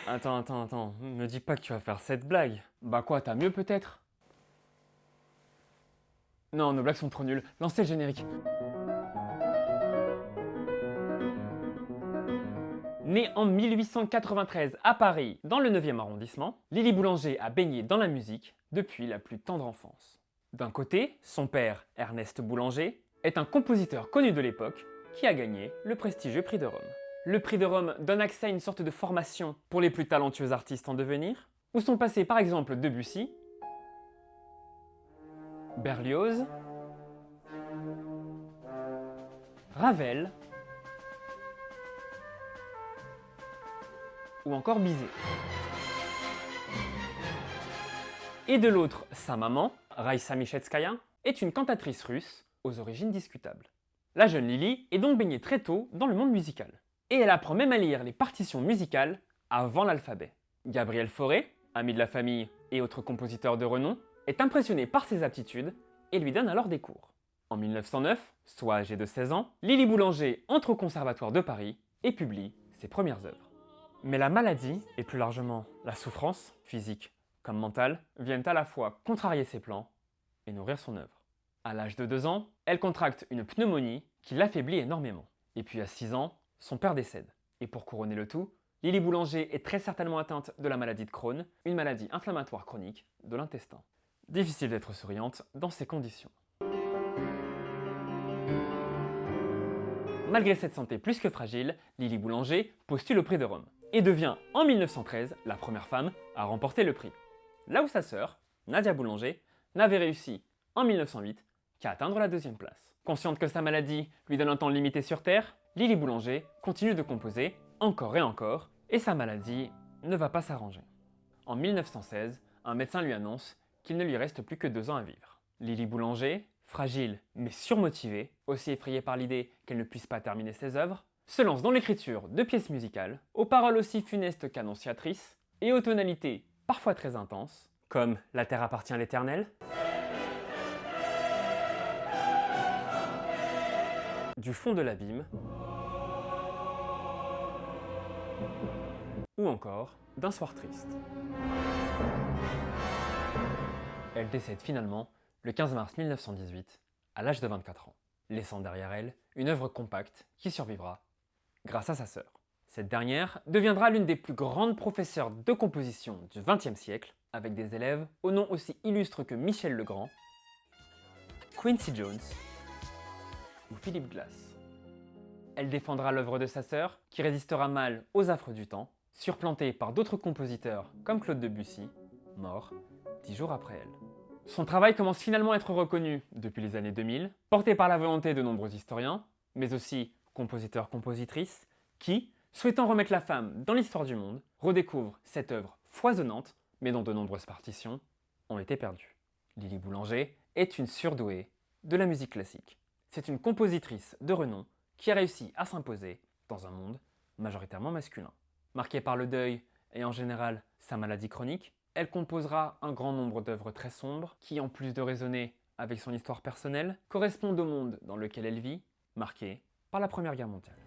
Attends, me dis pas que tu vas faire cette blague. Bah quoi, t'as mieux peut-être? Non, nos blagues sont trop nulles. Lancez le générique. Née en 1893 à Paris, dans le 9e arrondissement, Lily Boulanger a baigné dans la musique depuis la plus tendre enfance. D'un côté, son père, Ernest Boulanger, est un compositeur connu de l'époque qui a gagné le prestigieux Prix de Rome. Le Prix de Rome donne accès à une sorte de formation pour les plus talentueux artistes en devenir, où sont passés par exemple Debussy, Berlioz, Ravel ou encore Bizet. Et de l'autre, sa maman, Raïssa Michetskaya, est une cantatrice russe aux origines discutables. La jeune Lily est donc baignée très tôt dans le monde musical. Et elle apprend même à lire les partitions musicales avant l'alphabet. Gabriel Fauré, ami de la famille et autre compositeur de renom, est impressionné par ses aptitudes et lui donne alors des cours. En 1909, soit âgée de 16 ans, Lily Boulanger entre au Conservatoire de Paris et publie ses premières œuvres. Mais la maladie, et plus largement la souffrance, physique comme mentale, viennent à la fois contrarier ses plans et nourrir son œuvre. À l'âge de 2 ans, elle contracte une pneumonie qui l'affaiblit énormément. Et puis à 6 ans, son père décède. Et pour couronner le tout, Lily Boulanger est très certainement atteinte de la maladie de Crohn, une maladie inflammatoire chronique de l'intestin. Difficile d'être souriante dans ces conditions. Malgré cette santé plus que fragile, Lily Boulanger postule au Prix de Rome et devient en 1913 la première femme à remporter le prix. Là où sa sœur, Nadia Boulanger, n'avait réussi en 1908 qu'à atteindre la 2e place. Consciente que sa maladie lui donne un temps limité sur Terre, Lily Boulanger continue de composer encore et encore, et sa maladie ne va pas s'arranger. En 1916, un médecin lui annonce qu'il ne lui reste plus que 2 ans à vivre. Lily Boulanger, fragile mais surmotivée, aussi effrayée par l'idée qu'elle ne puisse pas terminer ses œuvres, se lance dans l'écriture de pièces musicales, aux paroles aussi funestes qu'annonciatrices, et aux tonalités parfois très intenses, comme La Terre appartient à l'Éternel, Du fond de l'abîme, ou encore D'un soir triste. Elle décède finalement le 15 mars 1918, à l'âge de 24 ans, laissant derrière elle une œuvre compacte qui survivra grâce à sa sœur. Cette dernière deviendra l'une des plus grandes professeurs de composition du XXe siècle, avec des élèves aux noms aussi illustres que Michel Legrand, Quincy Jones ou Philip Glass. Elle défendra l'œuvre de sa sœur, qui résistera mal aux affres du temps, surplantée par d'autres compositeurs comme Claude Debussy, mort 10 jours après elle. Son travail commence finalement à être reconnu depuis les années 2000, porté par la volonté de nombreux historiens, mais aussi compositeurs-compositrices, qui, souhaitant remettre la femme dans l'histoire du monde, redécouvrent cette œuvre foisonnante, mais dont de nombreuses partitions ont été perdues. Lily Boulanger est une surdouée de la musique classique. C'est une compositrice de renom qui a réussi à s'imposer dans un monde majoritairement masculin. Marquée par le deuil et en général sa maladie chronique, elle composera un grand nombre d'œuvres très sombres qui, en plus de résonner avec son histoire personnelle, correspondent au monde dans lequel elle vit, marqué par la Première Guerre mondiale.